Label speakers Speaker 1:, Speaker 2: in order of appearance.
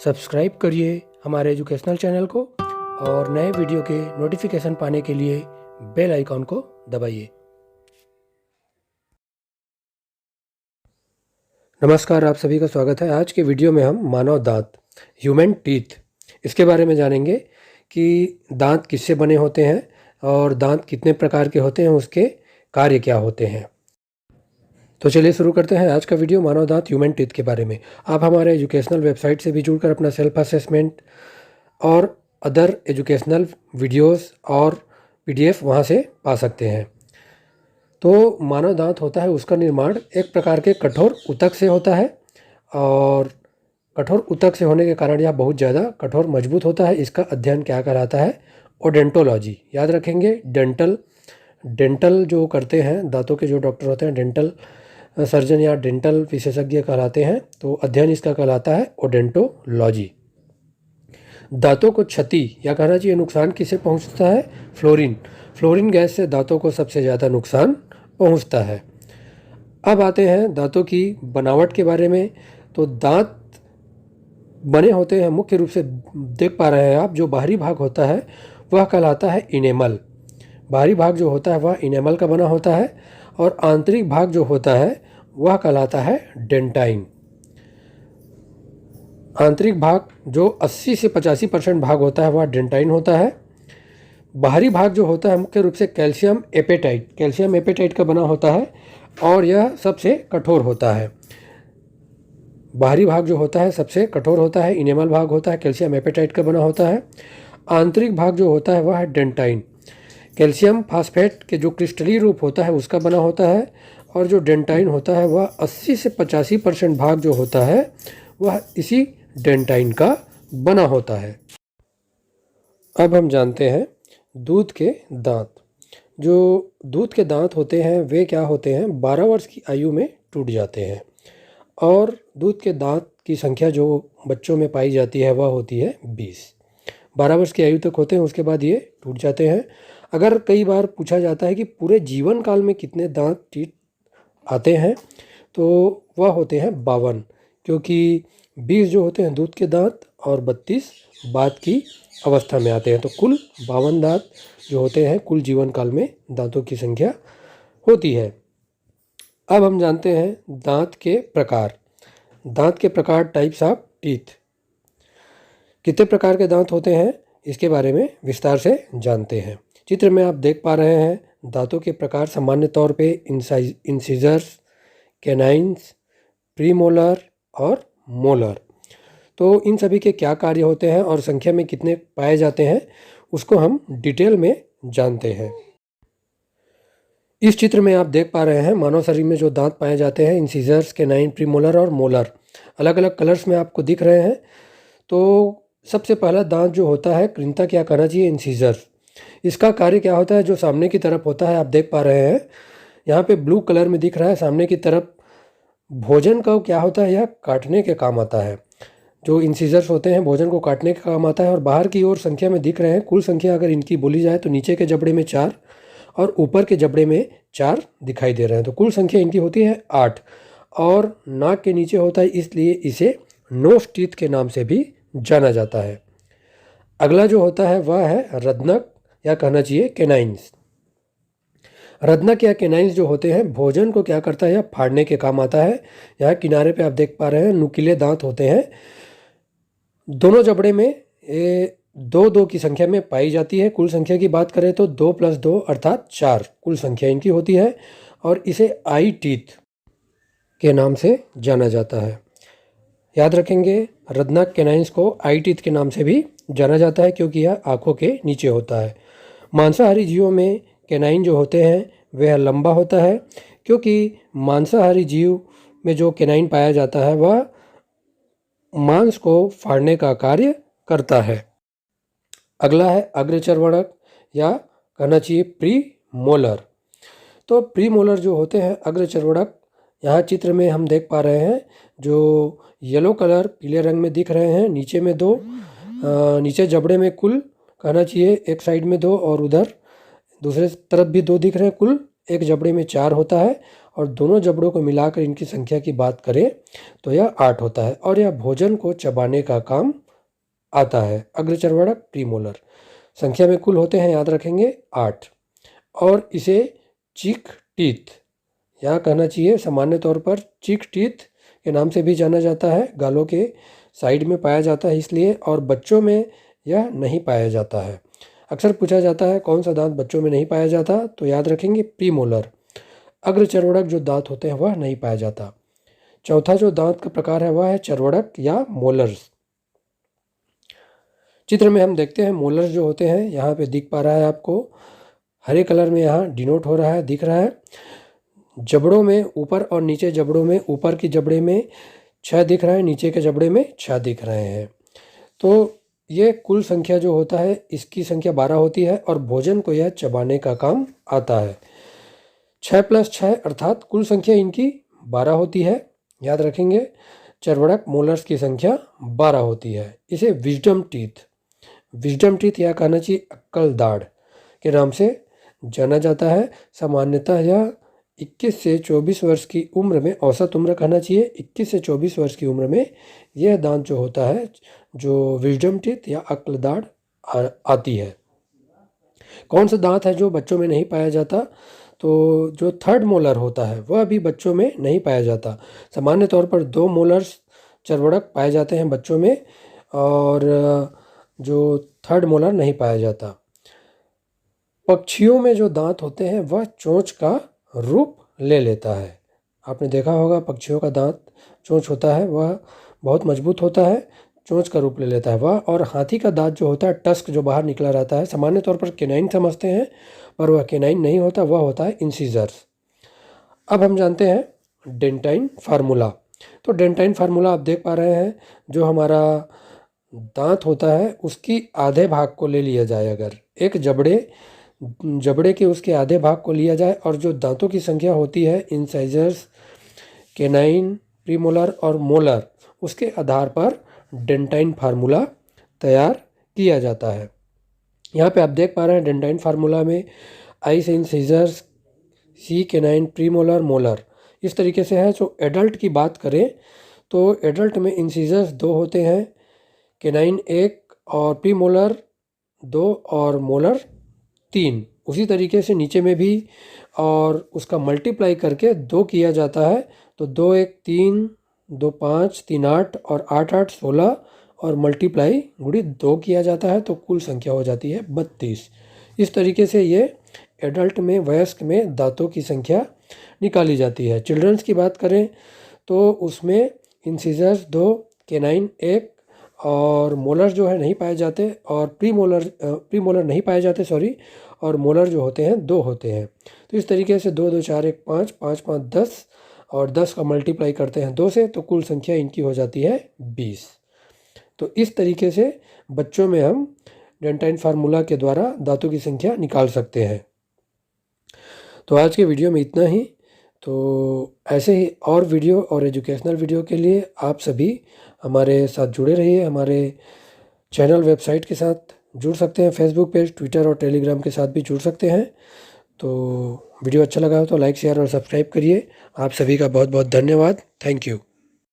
Speaker 1: Subscribe करिए हमारे educational channel को और नए वीडियो के नोटिफिकेशन पाने के लिए बेल आइकॉन को दबाइए। नमस्कार, आप सभी का स्वागत है। आज के वीडियो में हम मानव दांत ह्यूमन टीथ इसके बारे में जानेंगे कि दांत किससे बने होते हैं और दांत कितने प्रकार के होते हैं, उसके कार्य क्या होते हैं। तो चलिए शुरू करते हैं आज का वीडियो मानव दांत ह्यूमन टीथ के बारे में। आप हमारे एजुकेशनल वेबसाइट से भी जुड़कर अपना सेल्फ असेसमेंट और अदर एजुकेशनल वीडियोस और पीडीएफ वहाँ से पा सकते हैं। तो मानव दांत होता है, उसका निर्माण एक प्रकार के कठोर ऊतक से होता है और कठोर ऊतक से होने के कारण यह बहुत ज़्यादा कठोर मजबूत होता है। इसका अध्ययन क्या कहलाता है? ओडेंटोलॉजी। याद रखेंगे, डेंटल जो करते हैं, दांतों के जो डॉक्टर होते हैं, डेंटल सर्जन या डेंटल विशेषज्ञ कहलाते हैं। तो अध्ययन इसका कहलाता है ओडेंटोलॉजी। दांतों को क्षति या कहना चाहिए नुकसान किसे पहुंचता है? फ्लोरीन गैस से दांतों को सबसे ज़्यादा नुकसान पहुंचता है। अब आते हैं दांतों की बनावट के बारे में। तो दांत बने होते हैं, मुख्य रूप से देख पा रहे हैं आप, जो बाहरी भाग होता है वह कहलाता है इनेमल। बाहरी भाग जो होता है वह इनेमल का बना होता है और आंतरिक भाग जो होता है वह कहलाता है डेंटाइन। आंतरिक भाग जो 80 से 85% भाग होता है वह डेंटाइन होता है। बाहरी भाग जो होता है मुख्य रूप से कैल्शियम एपेटाइट का बना होता है और यह सबसे कठोर होता है। बाहरी भाग जो होता है सबसे कठोर होता है, इनेमल भाग होता है, कैल्शियम एपेटाइट का बना होता है। आंतरिक भाग जो होता है वह है डेंटाइन, कैल्शियम फास्फेट के जो क्रिस्टलीय रूप होता है उसका बना होता है। और जो डेंटाइन होता है वह 80 से 85% भाग जो होता है वह इसी डेंटाइन का बना होता है। अब हम जानते हैं दूध के दांत। जो दूध के दांत होते हैं वे क्या होते हैं? 12 वर्ष की आयु में टूट जाते हैं और दूध के दांत की संख्या जो बच्चों में पाई जाती है वह होती है 20। 12 वर्ष की आयु तक होते हैं, उसके बाद ये टूट जाते हैं। अगर कई बार पूछा जाता है कि पूरे जीवन काल में कितने दांत आते हैं, तो वह होते हैं 52, क्योंकि 20 जो होते हैं दूध के दांत और 32 बाद की अवस्था में आते हैं। तो कुल 52 दांत जो होते हैं कुल जीवन काल में दांतों की संख्या होती है। अब हम जानते हैं दांत के प्रकार। दांत के प्रकार, टाइप्स ऑफ टीथ। कितने प्रकार के दांत होते हैं इसके बारे में विस्तार से जानते हैं। चित्र में आप देख पा रहे हैं दांतों के प्रकार सामान्य तौर पे इंसिजर्स, कैनाइन्स, प्रीमोलर और मोलर। तो इन सभी के क्या कार्य होते हैं और संख्या में कितने पाए जाते हैं उसको हम डिटेल में जानते हैं। इस चित्र में आप देख पा रहे हैं मानव शरीर में जो दांत पाए जाते हैं, इंसिजर्स, कैनाइन, प्रीमोलर और मोलर, अलग अलग कलर्स में आपको दिख रहे हैं। तो सबसे पहला दांत जो होता है, कृंतक क्या कहना चाहिए, इंसिजर्स। इसका कार्य क्या होता है? जो सामने की तरफ होता है, आप देख पा रहे हैं यहाँ पे ब्लू कलर में दिख रहा है, सामने की तरफ भोजन का क्या होता है? यह काटने के काम आता है। जो इंसिजर्स होते हैं भोजन को काटने के काम आता है। और बाहर की ओर संख्या में दिख रहे हैं, कुल संख्या अगर इनकी बोली जाए तो नीचे के जबड़े में 4 और ऊपर के जबड़े में 4 दिखाई दे रहे हैं। तो कुल संख्या इनकी होती है 8। और नाक के नीचे होता है, इसलिए इसे नोज टीथ के नाम से भी जाना जाता है। अगला जो होता है वह है रत्नक या कहना चाहिए कैनाइन्स। रत्नक या कैनाइन्स जो होते हैं भोजन को क्या करता है? या फाड़ने के काम आता है। यहाँ किनारे पे आप देख पा रहे हैं नुकीले दांत होते हैं। दोनों जबड़े में 2 की संख्या में पाई जाती है। कुल संख्या की बात करें तो 2 + 2 अर्थात 4 कुल संख्या इनकी होती है और इसे आई टीथ के नाम से जाना जाता है। याद रखेंगे, रत्नक कैनाइन्स को आई टीथ के नाम से भी जाना जाता है क्योंकि यह आंखों के नीचे होता है। मांसाहारी जीवों में कैनाइन जो होते हैं वह लंबा होता है, क्योंकि मांसाहारी जीव में जो कैनाइन पाया जाता है वह मांस को फाड़ने का कार्य करता है। अगला है अग्रचर्वणक या कहना चाहिए प्री मोलर। तो प्री मोलर जो होते हैं अग्रचर्वणक, यहाँ चित्र में हम देख पा रहे हैं जो येलो कलर पीले रंग में दिख रहे हैं। नीचे में 2, नीचे जबड़े में कुल कहना चाहिए एक साइड में 2 और उधर दूसरे तरफ भी 2 दिख रहे हैं। कुल एक जबड़े में 4 होता है और दोनों जबड़ों को मिलाकर इनकी संख्या की बात करें तो यह 8 होता है और यह भोजन को चबाने का काम आता है। अग्रचर्वणक प्रीमोलर संख्या में कुल होते हैं, याद रखेंगे, 8। और इसे चीक टीथ, यहाँ कहना चाहिए सामान्य तौर पर चीक टीथ के नाम से भी जाना जाता है। गालों के साइड में पाया जाता है इसलिए, और बच्चों में यह नहीं पाया जाता है। अक्सर पूछा जाता है कौन सा दांत बच्चों में नहीं पाया जाता, तो याद रखेंगे प्रीमोलर। अग्रचर्वणक जो दांत होते हैं वह नहीं पाया जाता। चौथा जो दांत का प्रकार है वह है चर्वणक या मोलर्स। चित्र में हम देखते हैं मोलर्स जो होते हैं, यहाँ पे दिख पा रहा है आपको, हरे कलर में यहाँ डिनोट हो रहा है, दिख रहा है। जबड़ों में ऊपर और नीचे जबड़ों में, ऊपर की जबड़े में 6 दिख रहा है, नीचे के जबड़े में 6 दिख रहे हैं। तो ये कुल संख्या जो होता है इसकी संख्या 12 होती है और भोजन को यह चबाने का काम आता है। 6 + 6 अर्थात कुल संख्या इनकी 12 होती है, याद रखेंगे। चर्वणक मोलर्स की संख्या 12 होती है। इसे विजडम टीथ या कहना चाहिए अक्कल दाढ़ के नाम से जाना जाता है। सामान्यतः यह 21 से 24 वर्ष की उम्र में, औसत उम्र कहना चाहिए 21 से 24 वर्ष की उम्र में यह दांत जो होता है, जो विजडम टीथ या अक्ल दाढ़ आती है। कौन सा दांत है जो बच्चों में नहीं पाया जाता, तो जो थर्ड मोलर होता है वह भी बच्चों में नहीं पाया जाता। सामान्य तौर पर 2 मोलर्स चर्वणक पाए जाते हैं बच्चों में, और जो थर्ड मोलर नहीं पाया जाता। पक्षियों में जो दांत होते हैं वह चोंच का रूप ले लेता है। आपने देखा होगा पक्षियों का दांत चोंच होता है, वह बहुत मजबूत होता है, चोंच का रूप ले लेता है वह। और हाथी का दांत जो होता है, टस्क जो बाहर निकला रहता है, सामान्य तौर पर केनाइन समझते हैं, पर वह केनाइन नहीं होता, वह होता है इंसीजर्स। अब हम जानते हैं डेंटाइन फार्मूला। तो डेंटाइन फार्मूला आप देख पा रहे हैं, जो हमारा दांत होता है उसकी आधे भाग को ले लिया जाए, अगर एक जबड़े के उसके आधे भाग को लिया जाए और जो दांतों की संख्या होती है इंसाइजर्स, केनाइन, प्रीमोलर और मोलर, उसके आधार पर डेंटाइन फार्मूला तैयार किया जाता है। यहाँ पे आप देख पा रहे हैं डेंटाइन फार्मूला में आई से इंसाइजर्स, सी केनाइन, प्रीमोलर, मोलर, इस तरीके से है। जो एडल्ट की बात करें तो एडल्ट में इंसाइजर्स 2 होते हैं, केनाइन 1 और प्रीमोलर 2 और मोलर 3। उसी तरीके से नीचे में भी, और उसका मल्टीप्लाई करके 2 किया जाता है, तो 2 × 1 = 3, 2 × 5 = 3 × 8 और 8 × 8 = 16 और मल्टीप्लाई गुणित 2 किया जाता है, तो कुल संख्या हो जाती है 32। इस तरीके से ये एडल्ट में, वयस्क में दांतों की संख्या निकाली जाती है। चिल्ड्रंस की बात करें तो उसमें इंसिजर्स 2, केनाइन 1 और मोलर जो है नहीं पाए जाते, और प्रीमोलर नहीं पाए जाते, सॉरी, और मोलर जो होते हैं 2 होते हैं। तो इस तरीके से 2, 2, 4, 1, 5, 5, 5, 10 और 10 का मल्टीप्लाई करते हैं 2 से, तो कुल संख्या इनकी हो जाती है 20। तो इस तरीके से बच्चों में हम डेंटाइन फार्मूला के द्वारा दांतों की संख्या निकाल सकते हैं। तो आज के वीडियो में इतना ही। तो ऐसे ही और वीडियो और एजुकेशनल वीडियो के लिए आप सभी हमारे साथ जुड़े रहिए। हमारे चैनल, वेबसाइट के साथ जुड़ सकते हैं, फेसबुक पेज, ट्विटर और टेलीग्राम के साथ भी जुड़ सकते हैं। तो वीडियो अच्छा लगा हो तो लाइक, शेयर और सब्सक्राइब करिए। आप सभी का बहुत बहुत धन्यवाद। Thank you.